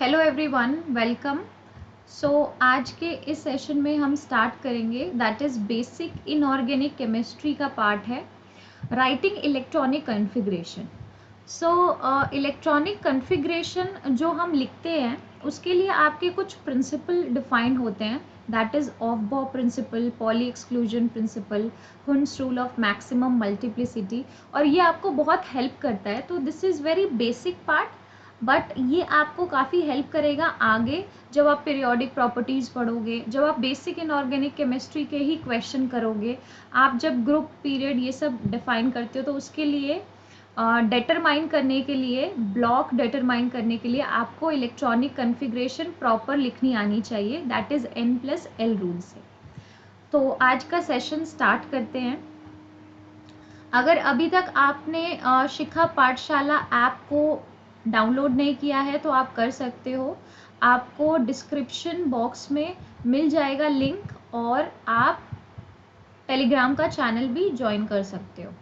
Hello everyone, welcome. आज के इस सेशन में हम स्टार्ट करेंगे that is basic inorganic chemistry का पार्ट है writing electronic configuration. Electronic configuration जो हम लिखते हैं उसके लिए आपके कुछ प्रिंसिपल डिफाइन होते हैं that is Aufbau principle, Pauli exclusion principle, Hund's rule of maximum multiplicity, और ये आपको बहुत हेल्प करता है। तो this is very basic part, but ये आपको काफ़ी हेल्प करेगा आगे जब आप पीरियोडिक प्रॉपर्टीज़ पढ़ोगे, जब आप बेसिक इनऑर्गेनिक केमिस्ट्री के ही क्वेश्चन करोगे, आप जब ग्रुप पीरियड ये सब डिफाइन करते हो तो उसके लिए डिटरमाइन करने के लिए, ब्लॉक डिटरमाइन करने के लिए आपको इलेक्ट्रॉनिक कॉन्फ़िगरेशन प्रॉपर लिखनी आनी चाहिए, दैट इज़ N+L रूल से। तो आज का सेशन स्टार्ट करते हैं। अगर अभी तक आपने शिखा पाठशाला ऐप को डाउनलोड नहीं किया है तो आप कर सकते हो। आपको डिस्क्रिप्शन बॉक्स में मिल जाएगा लिंक, और आप टेलीग्राम का चैनल भी ज्वाइन कर सकते हो।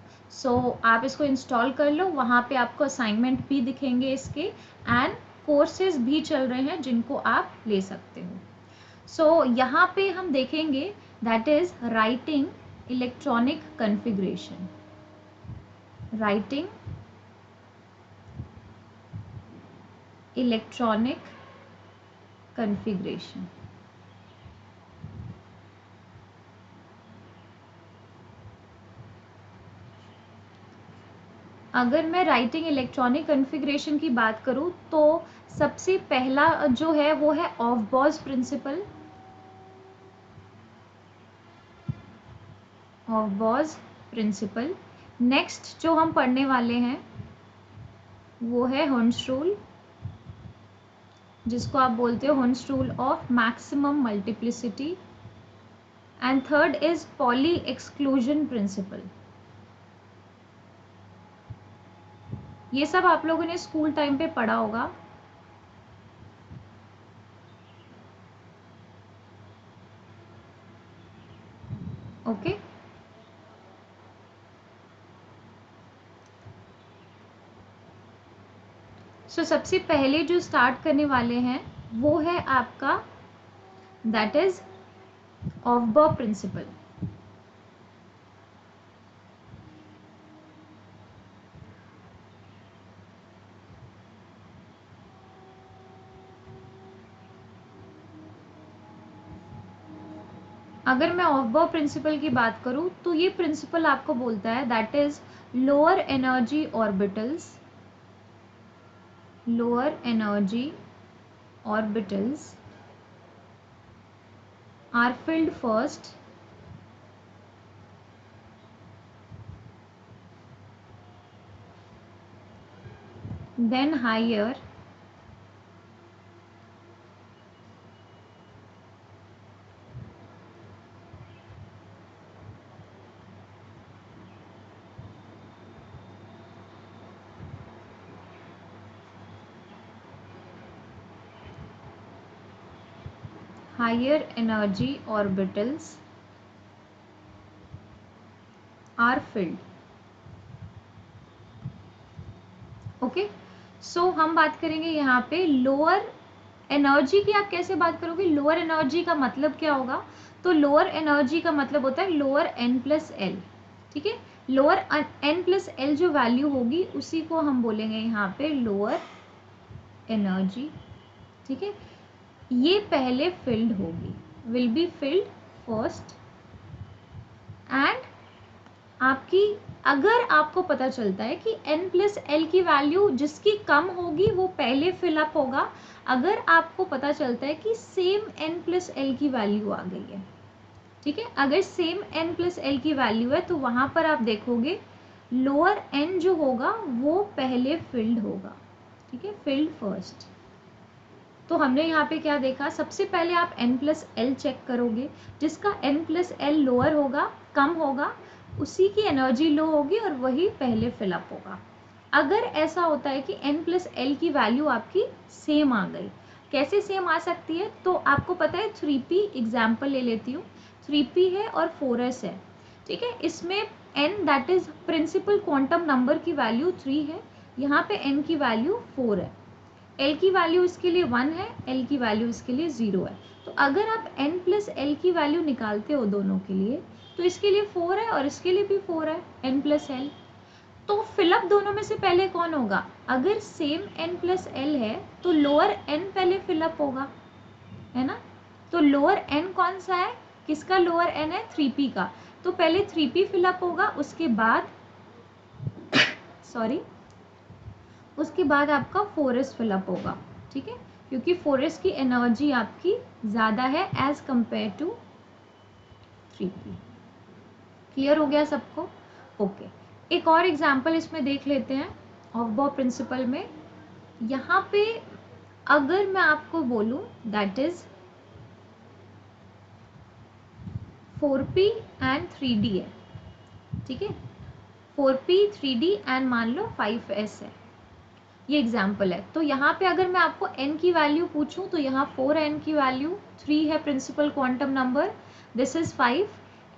आप इसको इंस्टॉल कर लो, वहाँ पे आपको असाइनमेंट भी दिखेंगे इसके, एंड कोर्सेज भी चल रहे हैं जिनको आप ले सकते हो। यहाँ पे हम देखेंगे that is writing electronic configuration. Writing electronic configuration. अगर मैं राइटिंग इलेक्ट्रॉनिक कॉन्फ़िगरेशन की बात करूँ तो सबसे पहला जो है वो है aufbau principle. Aufbau principle. Next जो हम पढ़ने वाले हैं वो है हुन्स रूल, जिसको आप बोलते हो Hund's rule of maximum multiplicity. And third is poly exclusion principal. ये सब आप लोगों ने स्कूल टाइम पे पढ़ा होगा। ओके सबसे पहले जो स्टार्ट करने वाले हैं वो है आपका दैट इज ऑफ-बॉ प्रिंसिपल। अगर मैं ऑफ-बॉ प्रिंसिपल की बात करूं तो ये प्रिंसिपल आपको बोलता है that is lower energy orbitals, lower energy orbitals are filled first, then higher higher energy orbitals are filled। Okay हम बात करेंगे यहाँ पे लोअर एनर्जी की। आप कैसे बात करोगे? लोअर एनर्जी का मतलब क्या होगा? तो लोअर एनर्जी का मतलब होता है लोअर N+L। ठीक है, लोअर N+L जो वैल्यू होगी उसी को हम बोलेंगे यहाँ पे लोअर एनर्जी। ठीक है, ये पहले फिल्ड होगी, will be filled first. And आपकी, अगर आपको पता चलता है कि N+L की वैल्यू जिसकी कम होगी वो पहले फिलअप होगा, अगर आपको पता चलता है कि सेम N+L की वैल्यू आ गई है, ठीक है, अगर सेम N+L की वैल्यू है तो वहाँ पर आप देखोगे लोअर N जो होगा वो पहले फिल्ड होगा। ठीक है, फिल्ड फर्स्ट। तो हमने यहाँ पे क्या देखा? सबसे पहले आप N+L चेक करोगे, जिसका N+L लोअर होगा, कम होगा, उसी की एनर्जी लो होगी और वही पहले फिलअप होगा। अगर ऐसा होता है कि N+L की वैल्यू आपकी सेम आ गई, कैसे सेम आ सकती है? तो आपको पता है 3p एग्जाम्पल ले लेती हूँ। 3p है और 4s है। ठीक है, इसमें n that is principal quantum number की वैल्यू 3 है, यहाँ पे n की वैल्यू 4 है। L की वैल्यू इसके लिए 1 है, L की वैल्यू इसके लिए 0 है। तो अगर आप n प्लस L की वैल्यू निकालते हो दोनों के लिए, तो इसके लिए 4 है और इसके लिए भी 4 है, n प्लस L। तो फिलअप दोनों में से पहले कौन होगा? अगर सेम n प्लस L है तो लोअर n पहले फिलअप होगा, है ना। तो लोअर n कौन सा है, किसका लोअर n है? 3p का। तो पहले 3p फिलअप होगा, उसके बाद सॉरी उसके बाद आपका 4s फिलअप होगा, ठीक है, क्योंकि 4s की एनर्जी आपकी ज़्यादा है as compare to 3p। Clear हो गया सबको? ओके, एक और एग्जांपल इसमें देख लेते हैं ऑफ-बॉ प्रिंसिपल में। यहाँ पे अगर मैं आपको बोलूँ that is 4p and 3d है, ठीक है, 4p 3d एंड मान लो 5s है, ये एग्जाम्पल है। तो यहाँ पे अगर मैं आपको n की वैल्यू पूछूं तो यहाँ 4n की वैल्यू 3 है principal quantum number, this is 5।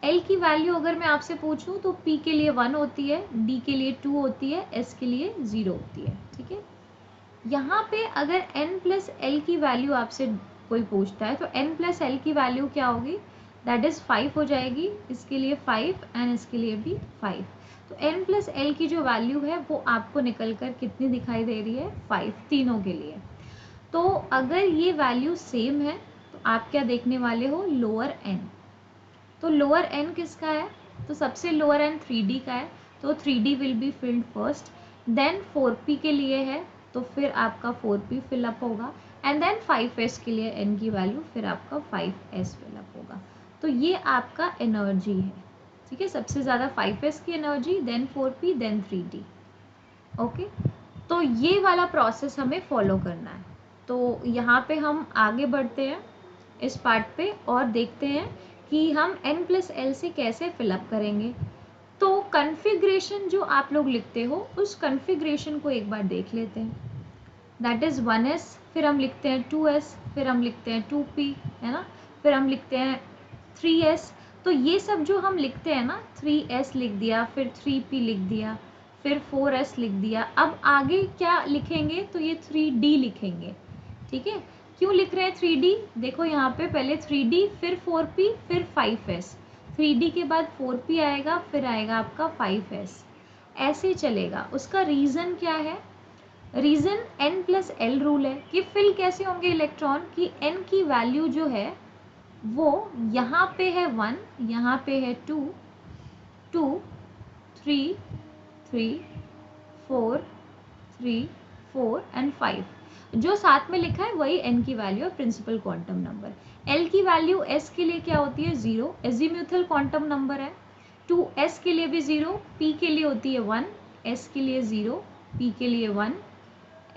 l की वैल्यू अगर मैं आपसे पूछूं तो p के लिए 1 होती है, d के लिए 2 होती है, s के लिए 0 होती है, ठीक है। यहाँ पे अगर n प्लस l की वैल्यू आपसे कोई पूछता है तो n प्लस l की वैल्यू क्या होगी? दैट इज 5 हो जाएगी, इसके लिए 5 एंड इसके लिए भी 5। तो n प्लस l की जो वैल्यू है वो आपको निकल कर कितनी दिखाई दे रही है? 5, तीनों के लिए। तो अगर ये वैल्यू सेम है तो आप क्या देखने वाले हो? Lower n। तो लोअर n किसका है? तो सबसे लोअर n 3d का है, तो 3d will be filled first. Then 4p के लिए है तो फिर आपका 4p फिलअप होगा, एंड देन 5s के लिए n की वैल्यू फिर आपका 5s फिलअप होगा। तो ये आपका एनर्जी है, ठीक है, सबसे ज़्यादा 5s की energy, then 4p, then 3d। Okay, तो ये वाला प्रोसेस हमें फॉलो करना है। तो यहाँ पे हम आगे बढ़ते हैं इस पार्ट पे और देखते हैं कि हम n प्लस एल से कैसे फिलअप करेंगे। तो कन्फिग्रेशन जो आप लोग लिखते हो उस कन्फिग्रेशन को एक बार देख लेते हैं। दैट इज़ 1s, फिर हम लिखते हैं 2s, फिर हम लिखते हैं 2p, है ना, फिर हम लिखते हैं 3s। तो ये सब जो हम लिखते हैं ना, 3s लिख दिया, फिर 3p लिख दिया, फिर 4s लिख दिया। अब आगे क्या लिखेंगे? तो ये 3d लिखेंगे, ठीक है। क्यों लिख रहे हैं 3d? देखो यहाँ पे पहले 3d, फिर 4p, फिर 5s। 3d के बाद 4p आएगा, फिर आएगा आपका 5s, ऐसे चलेगा। उसका रीज़न क्या है? Reason n plus L rule है कि फिल कैसे होंगे इलेक्ट्रॉन, कि n की वैल्यू जो है वो यहाँ पे है 1, यहाँ पे है 2, 2, 3, 3, 4, 3, 4 एंड 5। जो साथ में लिखा है वही n की वैल्यू है, प्रिंसिपल क्वांटम नंबर। l की वैल्यू s के लिए क्या होती है? 0, एजीम्यूथल क्वांटम नंबर है। 2s के लिए भी 0, p के लिए होती है 1, s के लिए 0, p के लिए 1,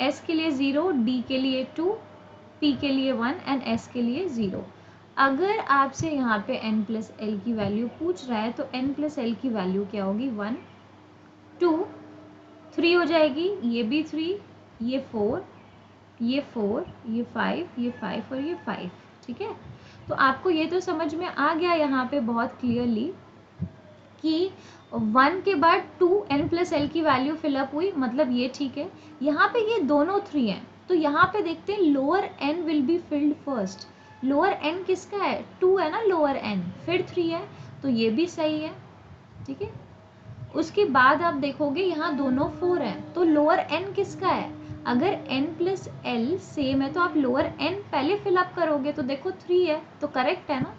s के लिए 0, d के लिए 2, p के लिए 1 एंड s के लिए 0। अगर आपसे यहाँ पे n प्लस एल की वैल्यू पूछ रहा है तो n प्लस एल की वैल्यू क्या होगी? 1, 2, 3 हो जाएगी, ये भी 3, ये 4, ये 4, ये 5, ये 5 और ये 5, ठीक है। तो आपको ये तो समझ में आ गया यहाँ पे बहुत क्लियरली कि 1 के बाद 2 n प्लस एल की वैल्यू फिलअप हुई, मतलब ये ठीक है। यहाँ पे ये दोनों 3 हैं, तो यहाँ पे देखते हैं lower n will be filled first. Lower n किसका है? 2 है ना लोअर n, फिर 3 है, तो ये भी सही है, ठीक है। उसके बाद आप देखोगे यहाँ दोनों 4 हैं, तो लोअर n किसका है? अगर n प्लस एल सेम है तो आप लोअर n पहले फिलअप करोगे, तो देखो 3 है, तो करेक्ट है ना।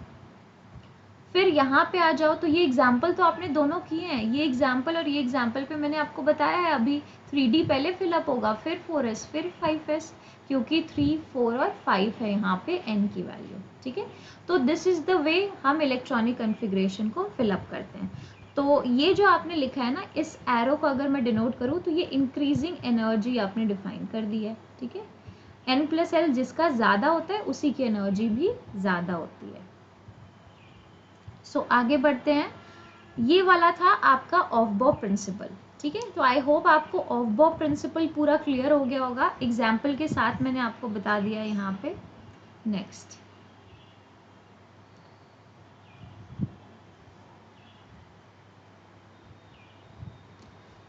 फिर यहाँ पे आ जाओ, तो ये एग्जाम्पल तो आपने दोनों किए हैं, ये एग्जाम्पल और ये एग्जाम्पल पे मैंने आपको बताया है अभी 3D पहले फिलअप होगा, फिर 4s, फिर 5s, क्योंकि 3, 4 और 5 है यहाँ पे n की वैल्यू, ठीक है। तो दिस इज द वे हम इलेक्ट्रॉनिक कन्फिग्रेशन को फिलअप करते हैं। तो ये जो आपने लिखा है ना, इस एरो को अगर मैं डिनोट करूँ तो ये इंक्रीजिंग एनर्जी आपने डिफाइन कर दी है, ठीक है। n प्लस एल जिसका ज़्यादा होता है उसी की एनर्जी भी ज़्यादा होती है। सो आगे बढ़ते हैं। ये वाला था आपका ऑफ-बॉ प्रिंसिपल, ठीक है। तो आई होप आपको ऑफ-बॉ प्रिंसिपल पूरा क्लियर हो गया होगा, एग्जाम्पल के साथ मैंने आपको बता दिया यहाँ पे। नेक्स्ट,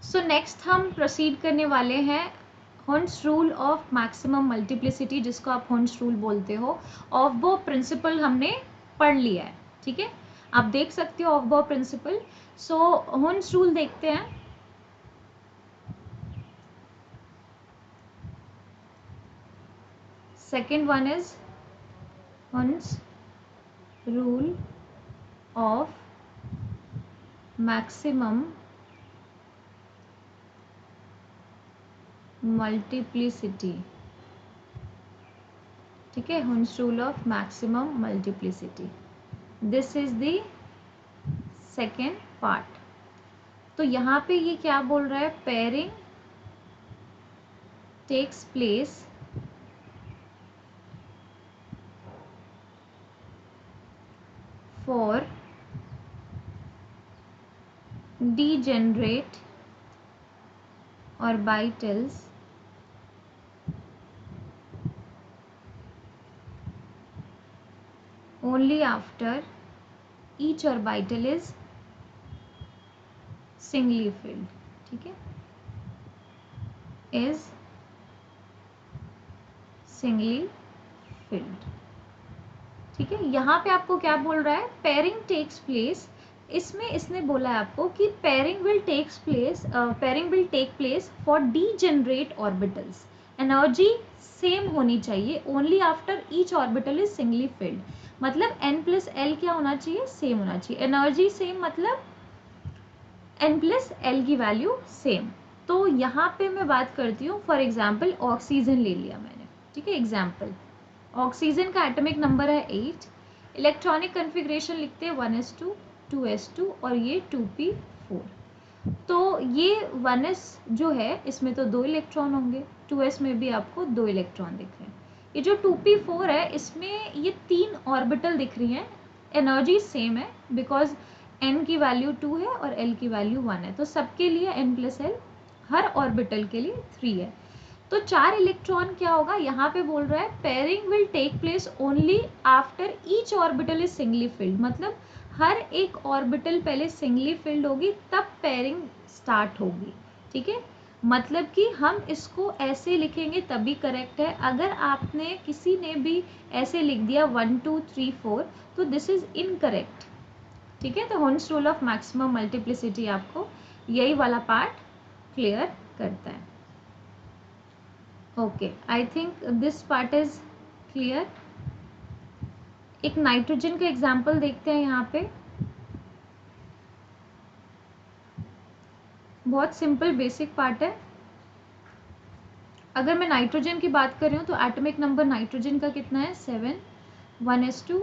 सो नेक्स्ट हम प्रोसीड करने वाले हैं horns rule of maximum multiplicity, जिसको आप हॉर्न्स रूल बोलते हो, ऑफ बो प्रिंसिपल हमने पढ़ लिया है, ठीक है। आप देख सकते हो ऑफ बो प्रिंसिपल। सो हॉर्न्स रूल देखते हैं। सेकेंड वन इज हॉर्न्स रूल ऑफ मैक्सिमम मल्टीप्लिसिटी, ठीक है, हॉर्न्स rule of maximum multiplicity, this is the second part. तो यहाँ पे ये क्या बोल रहा है, pairing takes place for degenerate orbitals only after each orbital is singly filled, ठीक है, is singly filled, ठीक है। यहाँ पे आपको क्या बोल रहा है, पेयरिंग टेक्स प्लेस, इसमें इसने बोला है आपको कि pairing will take place for degenerate orbitals, energy same होनी चाहिए only after each orbital is singly filled, मतलब n प्लस एल क्या होना चाहिए, सेम होना चाहिए, एनर्जी सेम मतलब n प्लस एल की वैल्यू सेम। तो यहाँ पे मैं बात करती हूँ, फॉर एग्जाम्पल ऑक्सीजन ले लिया मैंने, ठीक है, एग्जाम्पल ऑक्सीजन का एटॉमिक नंबर है 8, इलेक्ट्रॉनिक कन्फिग्रेशन लिखते हैं 1s2 2s2 और ये 2p4। तो ये 1s जो है इसमें तो 2 इलेक्ट्रॉन होंगे, 2s में भी आपको 2 इलेक्ट्रॉन दिख रहे हैं, ये जो 2p4 है इसमें ये 3 ऑर्बिटल दिख रही हैं, एनर्जी सेम है बिकॉज n की वैल्यू 2 है और l की वैल्यू 1 है, तो सबके लिए n प्लस l, हर ऑर्बिटल के लिए 3 है। तो 4 इलेक्ट्रॉन क्या होगा, यहाँ पे बोल रहा है pairing will take place only after each orbital is singly filled, मतलब हर एक ऑर्बिटल पहले सिंगली फिल्ड होगी तब पेयरिंग स्टार्ट होगी, ठीक है। मतलब कि हम इसको ऐसे लिखेंगे तभी करेक्ट है, अगर आपने किसी ने भी ऐसे लिख दिया 1 2 3 4 तो दिस इज इनकरेक्ट, ठीक है। तो horns rule of maximum multiplicity आपको यही वाला पार्ट क्लियर करता है। Okay, I think this part is clear. एक नाइट्रोजन का एग्जाम्पल देखते हैं यहाँ पे, बहुत सिंपल बेसिक पार्ट है। अगर मैं नाइट्रोजन की बात कर रही हूँ तो एटॉमिक नंबर नाइट्रोजन का कितना है 7, 1s2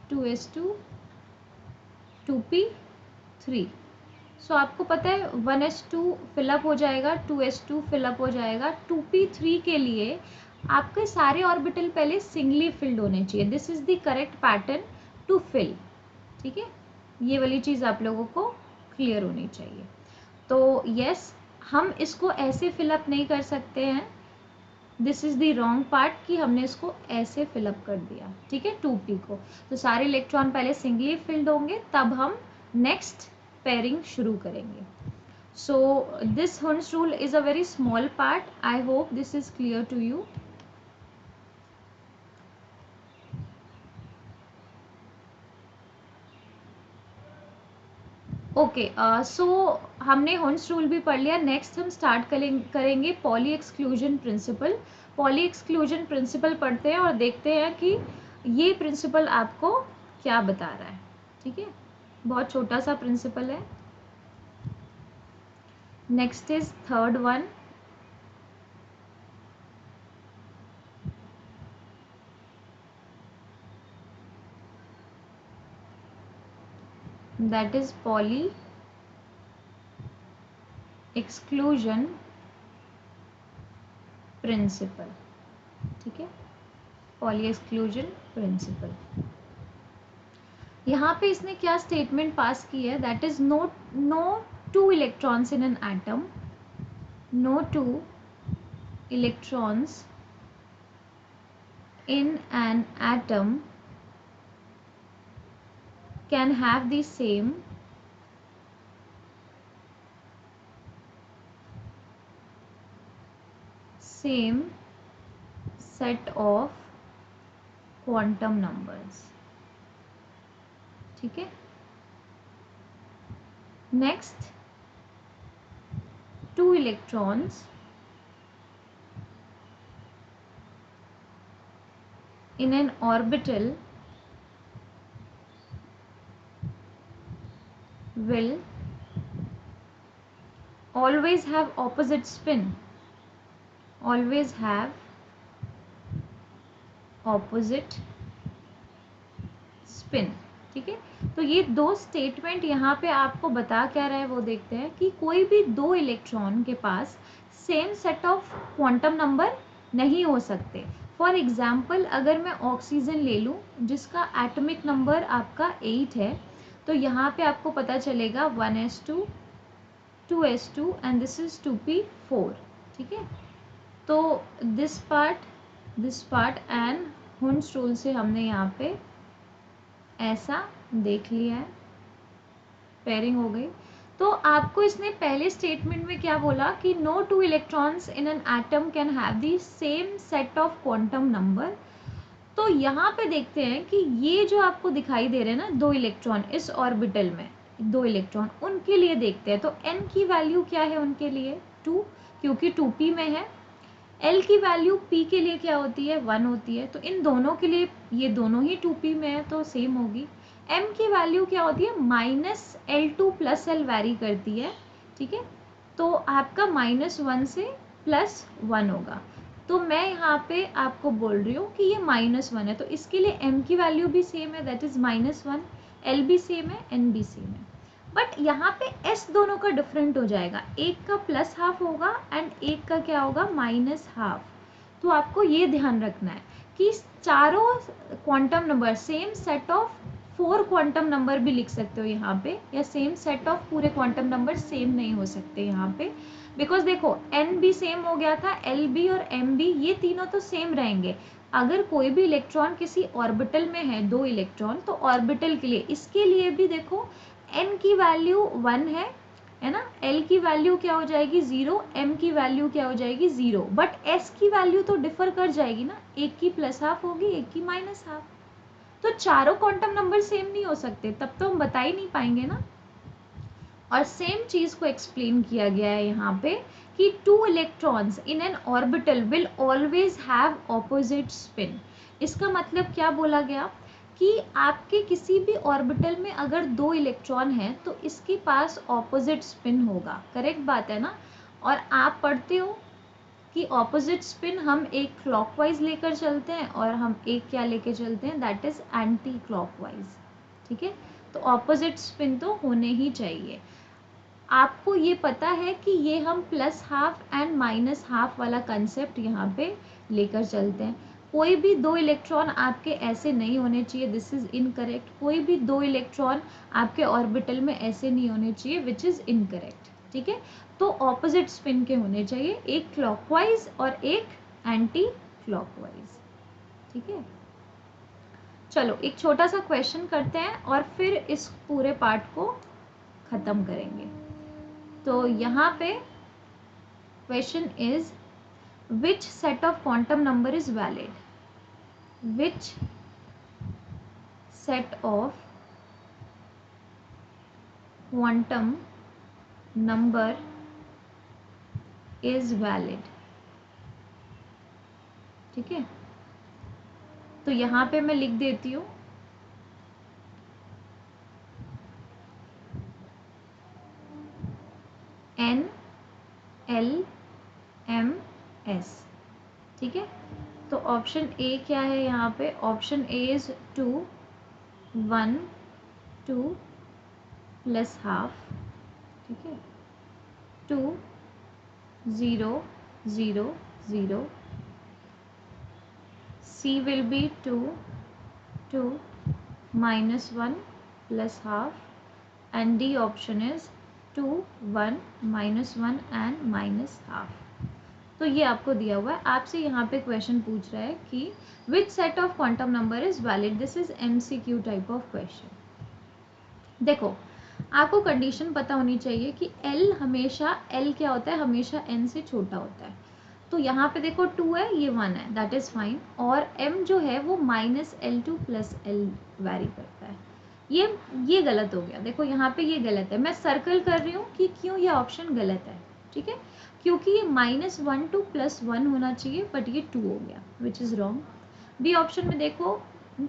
2s2 2p3। सो आपको पता है 1s2 फिलअप हो जाएगा, 2s2 फिलअप हो जाएगा, 2p3 के लिए आपके सारे ऑर्बिटल पहले सिंगली फिल्ड होने चाहिए, this is the correct pattern to fill, ठीक है। ये वाली चीज़ आप लोगों को क्लियर होनी चाहिए। तो यस, हम इसको ऐसे फिलअप नहीं कर सकते हैं, this is the wrong part कि हमने इसको ऐसे फिलअप कर दिया, ठीक है, 2p को। तो सारे इलेक्ट्रॉन पहले सिंगली फिल्ड होंगे तब हम नेक्स्ट पेयरिंग शुरू करेंगे। सो दिस हॉर्न्स rule is a very small part, I hope this is clear to you. Okay, so हमने हॉर्न्स रूल भी पढ़ लिया, नेक्स्ट हम स्टार्ट करेंगे poly exclusion principal. Pauli exclusion principal पढ़ते हैं और देखते हैं कि ये प्रिंसिपल आपको क्या बता रहा है, ठीक है, बहुत छोटा सा प्रिंसिपल है। Next is third one, that is Pauli exclusion principle, ठीक है, Pauli exclusion principle। यहाँ पे इसने क्या स्टेटमेंट पास की है, that is no two electrons in an atom, no two electrons in an atom can have the same same set of quantum numbers. ठीक है, next, 2 electrons in an orbital will always have opposite spin, always have opposite spin। ठीक है, तो ये दो statement यहाँ पे आपको बता क्या रहा है वो देखते हैं कि कोई भी दो इलेक्ट्रॉन के पास same set of quantum number नहीं हो सकते। फॉर एग्जाम्पल अगर मैं ऑक्सीजन ले लूँ जिसका एटॉमिक नंबर आपका 8 है, तो यहाँ पे आपको पता चलेगा 1s2 2s2 and this is 2p4। ठीक है, तो दिस पार्ट एंड हुंस रूल से हमने यहाँ पे ऐसा देख लिया है, पेयरिंग हो गई। तो आपको इसने पहले स्टेटमेंट में क्या बोला कि no two electrons in an atom can have the same set of quantum number. तो यहाँ पे देखते हैं कि ये जो आपको दिखाई दे रहे हैं ना दो इलेक्ट्रॉन इस ऑर्बिटल में, दो इलेक्ट्रॉन, उनके लिए देखते हैं। तो n की वैल्यू क्या है उनके लिए 2, क्योंकि 2p में है। l की वैल्यू p के लिए क्या होती है 1 होती है, तो इन दोनों के लिए ये दोनों ही 2p में है तो सेम होगी। m की वैल्यू क्या होती है -L2 + L वैरी करती है। ठीक है, तो आपका -1 से +1 होगा। तो मैं यहाँ पे आपको बोल रही हूँ कि ये -1 है, तो इसके लिए m की वैल्यू भी सेम है, दैट इज -1, l भी सेम है, n भी सेम है। बट यहाँ पे s दोनों का डिफरेंट हो जाएगा, एक का +½ होगा एंड एक का क्या होगा -½ तो आपको ये ध्यान रखना है कि चारों quantum number same set of 4 quantum number भी लिख सकते हो यहाँ पे, या सेम सेट ऑफ पूरे क्वांटम नंबर सेम नहीं हो सकते यहाँ पे, बिकॉज देखो n भी सेम हो गया था, l भी और m भी, ये तीनों तो सेम रहेंगे। अगर कोई भी इलेक्ट्रॉन किसी ऑर्बिटल में है, दो इलेक्ट्रॉन, तो ऑर्बिटल के लिए, इसके लिए भी देखो n की वैल्यू 1 है ना, l की वैल्यू क्या हो जाएगी 0, m की वैल्यू क्या हो जाएगी 0, बट s की वैल्यू तो डिफर कर जाएगी ना, एक की +½ होगी, एक की -½ तो चारों क्वांटम नंबर सेम नहीं हो सकते, तब तो हम बता ही नहीं पाएंगे ना। और सेम चीज को एक्सप्लेन किया गया है यहाँ पे कि 2 electrons in N orbital will always have opposite spin. इसका मतलब क्या बोला गया कि आपके किसी भी ऑर्बिटल में अगर 2 इलेक्ट्रॉन हैं तो इसके पास ऑपोजिट स्पिन होगा, करेक्ट बात है ना। और आप पढ़ते हो कि ऑपोजिट स्पिन हम एक क्लॉकवाइज लेकर चलते हैं और हम एक क्या लेके चलते हैं, दैट इज एंटी क्लॉकवाइज। ठीक है, तो ऑपोजिट स्पिन तो होने ही चाहिए। आपको ये पता है कि ये हम +½ एंड -½ वाला कंसेप्ट यहाँ पे लेकर चलते हैं। कोई भी दो इलेक्ट्रॉन आपके ऐसे नहीं होने चाहिए, दिस इज इनकरेक्ट। कोई भी दो इलेक्ट्रॉन आपके ऑर्बिटल में ऐसे नहीं होने चाहिए, विच इज इनकरेक्ट। ठीक है, तो ऑपोजिट स्पिन के होने चाहिए, एक क्लॉकवाइज और एक एंटी क्लॉकवाइज। ठीक है, चलो एक छोटा सा क्वेश्चन करते हैं और फिर इस पूरे पार्ट को खत्म करेंगे। तो यहाँ पे question is which set of quantum number is valid, which set of quantum number is valid. ठीक है, तो यहाँ पे मैं लिख देती हूँ N L M S। ठीक है, तो ऑप्शन ए क्या है यहाँ पे, ऑप्शन ए इज 2 1 2 +½ ठीक है, 2 0 0 0, C will be 2 2 -1 +½ and D option is 2 1 -1 and -½ तो ये आपको दिया हुआ है। आपसे यहाँ पे क्वेश्चन पूछ रहा है कि which set of quantum number is valid, this is MCQ type of question. देखो आपको कंडीशन पता होनी चाहिए कि L हमेशा, L क्या होता है हमेशा N से छोटा होता है। तो यहाँ पे देखो 2 है, ये 1 है, दैट इज़ फाइन। और m जो है वो -L2 + L वैरी करता है। ये गलत हो गया, देखो यहाँ पे ये गलत है। मैं सर्कल कर रही हूँ कि क्यों ये ऑप्शन गलत है, ठीक है, क्योंकि ये -1 to +1 होना चाहिए, बट ये 2 हो गया, which is wrong. B option में देखो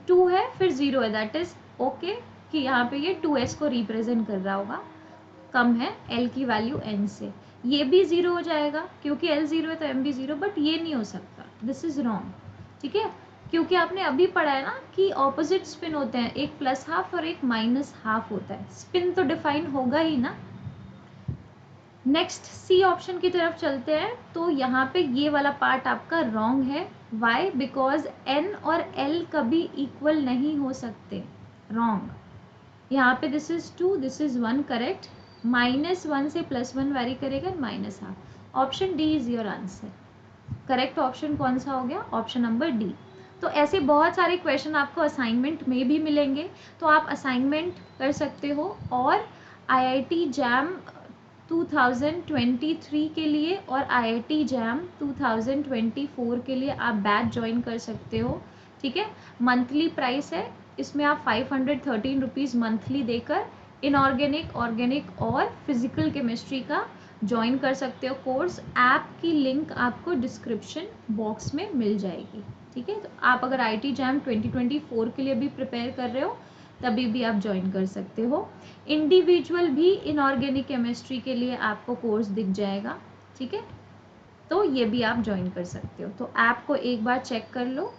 2 है फिर 0 है, दैट इज़ ओके कि यहाँ पे ये 2s को रिप्रेजेंट कर रहा होगा, कम है l की वैल्यू n से। ये भी 0 हो जाएगा क्योंकि l 0 है तो m भी 0, बट ये नहीं हो सकता, दिस इज़ रॉन्ग, ठीक है, क्योंकि आपने अभी पढ़ा है ना कि ऑपोजिट स्पिन होते हैं, एक +½ और एक -½ होता है, स्पिन तो डिफाइन होगा ही ना। नेक्स्ट सी ऑप्शन की तरफ चलते हैं, तो यहाँ पे ये वाला पार्ट आपका रॉन्ग है। वाई? बिकॉज n और l कभी इक्वल नहीं हो सकते, रॉन्ग। यहाँ पे this is 2, this is 1, correct. -1 से +1 वैरी करेगा, -½ option D is your answer. Correct option कौन सा हो गया? Option number D. तो ऐसे बहुत सारे क्वेश्चन आपको असाइनमेंट में भी मिलेंगे, तो आप असाइनमेंट कर सकते हो। और IIT जैम 2023 के लिए और IIT जैम 2024 के लिए आप बैच ज्वाइन कर सकते हो, ठीक है। मंथली प्राइस है, इसमें आप 513 रुपीज़ मंथली देकर इनऑर्गेनिक, ऑर्गेनिक और फिजिकल केमिस्ट्री का ज्वाइन कर सकते हो कोर्स। ऐप की लिंक आपको डिस्क्रिप्शन बॉक्स में मिल जाएगी, ठीक है। तो आप अगर IIT जैम 2024 के लिए भी प्रिपेयर कर रहे हो तभी भी आप ज्वाइन कर सकते हो। इंडिविजुअल भी इनऑर्गेनिक केमिस्ट्री के लिए आपको कोर्स दिख जाएगा, ठीक है, तो ये भी आप ज्वाइन कर सकते हो। तो ऐप को एक बार चेक कर लो